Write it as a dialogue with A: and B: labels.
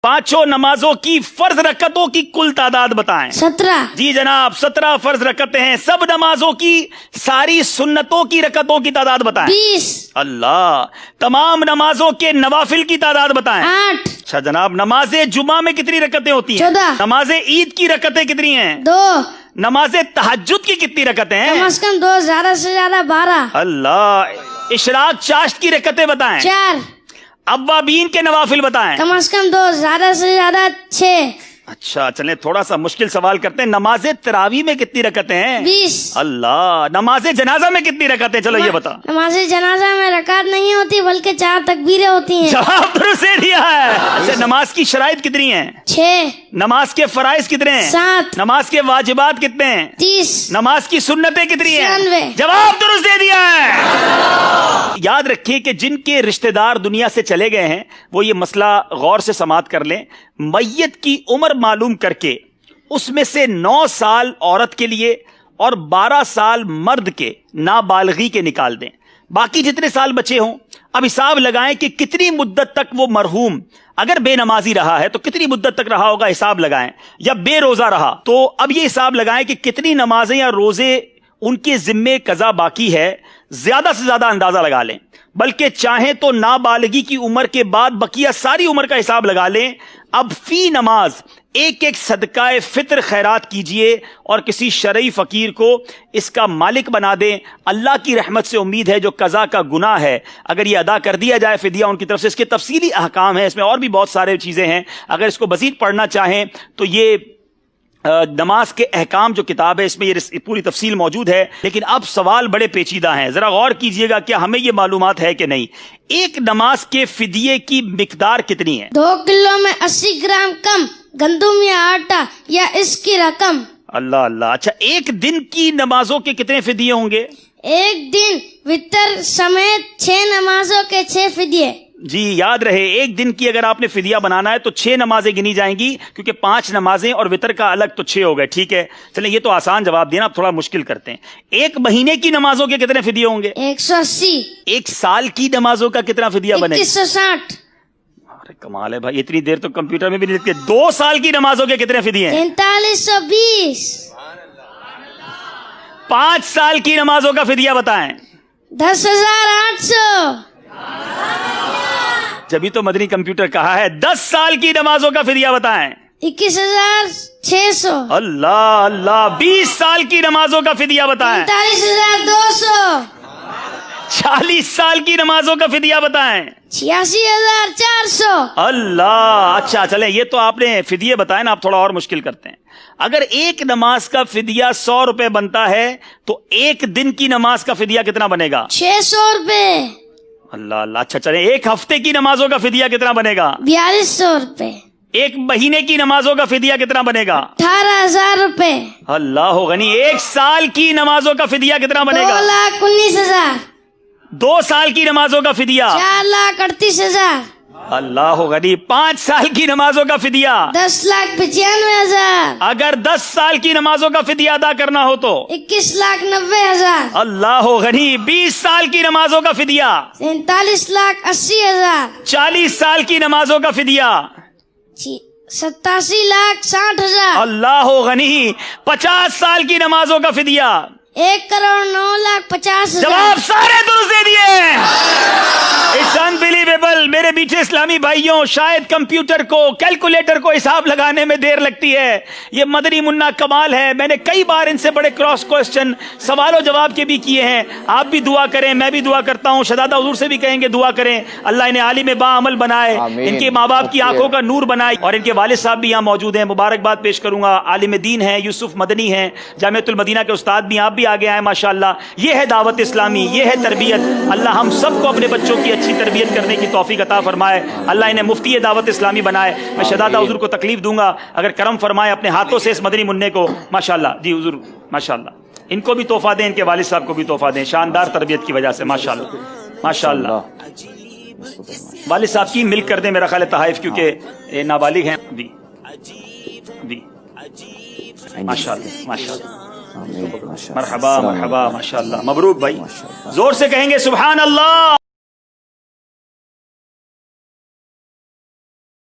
A: पांचों नमाजों की फर्ज रकतों की कुल तादाद बताएं।
B: 17।
A: जी जनाब, 17 फर्ज रकतें हैं। सब नमाजों की सारी सुन्नतों की रकतों की तादाद बताएं।
B: 20।
A: अल्लाह। तमाम नमाजों के नवाफिल की तादाद बताएं।
B: 8।
A: अच्छा जनाब, नमाजे जुमा में कितनी रकतें होती हैं?
B: 14।
A: नमाजे ईद की रकतें कितनी हैं?
B: 2।
A: नमाजे तहज्जुद की कितनी रकतें हैं?
B: कम से कम 2, ज्यादा से ज्यादा 12।
A: अल्लाह। इशराक चाश्त की रकतें बताएं।
B: 4।
A: अव्वाबीन के नवाफिल बताएं।
B: कम से कम 2, ज्यादा से ज्यादा 6।
A: अच्छा चलें, थोड़ा सा मुश्किल सवाल करते हैं। नमाजे तरावी में कितनी रकतें हैं?
B: 20।
A: अल्लाह। नमाजे जनाजा में कितनी रकतें? चलो ये बता।
B: नमाज जनाजा में रकात नहीं होती बल्कि 4 तकबीरें होती हैं।
A: जवाब दुरुस्त दे दिया है। अच्छा, नमाज की शराइत कितनी हैं?
B: 6।
A: नमाज के फराइज कितने हैं?
B: 7।
A: नमाज के वाजिबात कितने हैं?
B: 30।
A: नमाज की सुन्नतें कितनी हैं?
B: 96।
A: जवाब दुरुस्त दे दिया है। याद रखिए कि जिनके रिश्तेदार दुनिया से चले गए हैं वो ये मसला गौर से समाअत कर लें। मैयत की उम्र मालूम करके उसमें से 9 साल औरत के लिए और 12 साल मर्द के नाबालगी के निकाल दें। बाकी जितने साल बचे हों अब हिसाब लगाएं कि कितनी मुद्दत तक वो मरहूम अगर बेनमाजी रहा है तो कितनी मुद्दत तक रहा होगा, हिसाब लगाएं। या बेरोजा रहा तो अब ये हिसाब लगाएं कि कितनी नमाजें या रोजे उनके जिम्मे कज़ा बाकी है। ज्यादा से ज्यादा अंदाजा लगा लें, बल्कि चाहें तो नाबालगी की उम्र के बाद बकिया सारी उम्र का हिसाब लगा लें। अब फी नमाज एक एक सदकाए फित्र खैरात कीजिए और किसी शरई फकीर को इसका मालिक बना दें। अल्लाह की रहमत से उम्मीद है जो कज़ा का गुनाह है अगर ये अदा कर दिया जाए फिदिया उनकी तरफ से। इसके तफसीली अहकाम है, इसमें और भी बहुत सारे चीजें हैं। अगर इसको मजीद पढ़ना चाहें तो ये नमाज के अहकाम जो किताब है इसमें ये पूरी तफसील मौजूद है। लेकिन अब सवाल बड़े पेचीदा हैं, जरा गौर कीजिएगा, क्या हमें ये मालूमात है कि नहीं। एक नमाज के फिदिये की मिकदार कितनी है?
B: 2 किलो में 80 ग्राम कम गंदुम या आटा या इसकी रकम।
A: अल्लाह अल्लाह। अच्छा, एक दिन की नमाजों के कितने फिदिये होंगे?
B: एक दिन वितर समेत 6 नमाजों के 6 फिदिये।
A: जी याद रहे, एक दिन की अगर आपने फिदिया बनाना है तो 6 नमाजें गिनी जाएंगी, क्योंकि 5 नमाजें और वितर का अलग तो 6 हो गए। ठीक है, चलें ये तो आसान जवाब दिया ना, अब थोड़ा मुश्किल करते हैं। एक महीने की नमाजों के कितने फिदिये होंगे?
B: 180।
A: एक साल की नमाजों का कितना फिदिया बनेगा?
B: 2160।
A: अरे कमाल है भाई, इतनी देर तो कंप्यूटर में भी नहीं लिखते। 2 साल की नमाजों के कितने फिदिये हैं?
B: 4320।
A: 5 साल की नमाजों का फिदिया बताएं।
B: 10,800।
A: जब तो मदनी कंप्यूटर कहा है। 10 साल की नमाजों का फिदिया बताएं।
B: 21,600।
A: अल्लाह अल्लाह। 20 साल की नमाजों का फिदिया बताएं।
B: 45,200।
A: 40 साल की नमाजों का फिदिया बताएं।
B: 86,400।
A: अल्लाह। अच्छा चले, ये तो आपने फिदिये बताए ना, आप थोड़ा और मुश्किल करते हैं। अगर एक नमाज का फिदिया 100 रुपए बनता है तो एक दिन की नमाज का फिदिया कितना बनेगा?
B: 600 रुपए।
A: अल्लाह अल्लाह। अच्छा चले, एक हफ्ते की नमाजों का फिदिया कितना बनेगा?
B: 4200 रुपए।
A: एक महीने की नमाजों का फिदिया कितना बनेगा?
B: 18,000 रुपए।
A: अल्लाह गनी। एक साल की नमाजों का फिदिया कितना बनेगा?
B: 2,19,000।
A: 2 साल की नमाजों का फिदिया?
B: 4,38,000।
A: अल्लाह गनी। 5 साल की नमाजों का फिदिया?
B: 10,95,000।
A: अगर 10 साल की नमाजों का फिदिया अदा करना हो तो?
B: 21,90,000।
A: अल्लाह गनी। 20 साल की नमाजों का फिदिया?
B: 43,80,000।
A: 40 साल की नमाजों का फिदिया?
B: 87,60,000।
A: अल्लाह गनी। 50 साल की नमाजों का फिदिया?
B: 1,09,50,000।
A: जवाब सारे दुरुस्त दे दिए। It's unbelievable. मेरे मीठे इस्लामी भाइयों, शायद कंप्यूटर को, कैलकुलेटर को हिसाब लगाने में देर लगती है, ये मदनी मुन्ना कमाल है। मैंने कई बार इनसे बड़े क्रॉस क्वेश्चन सवालों जवाब के भी किए हैं। आप भी दुआ करें, मैं भी दुआ करता हूं, शहजादा हुजूर से भी कहेंगे दुआ करें, अल्लाह इन्हें आलिम बाअमल बनाए, इनके माँ बाप की आंखों का नूर बनाए। और इनके वालिद साहब भी यहाँ मौजूद हैं, मुबारकबाद पेश करूंगा। आलिम दीन है, यूसुफ मदनी हैं, जामियतुल मदीना के उस्ताद भी, आप भी आगे आए माशाअल्लाह। ये है दावत इस्लामी, ये है तरबियत। अल्लाह हम सबको अपने बच्चों की अच्छी तरबियत करने की तौफीक अता फरमाए। अल्लाह इन्हें मुफ्ती दावत इस्लामी बनाए। मैं शहजादा हुजूर को तकलीफ दूंगा अगर करम फरमाए अपने हाथों से इस मदनी मुन्ने को। माशाअल्लाह जी हुजूर, माशाअल्लाह। इनको भी तोहफा दें, इनके वालिद साहब को भी तोहफा दें, शानदार तरबियत की वजह से। माशाअल्लाह माशाअल्लाह। वालिद साहब की मिल्क कर दें मेरा ख्याल है तहाइफ, क्योंकि नाबालिग हैं। जी जी माशाअल्लाह माशाअल्लाह। मरहबा मरहबा माशाअल्लाह। मबरूक भाई, जोर से कहेंगे सुभान अल्लाह।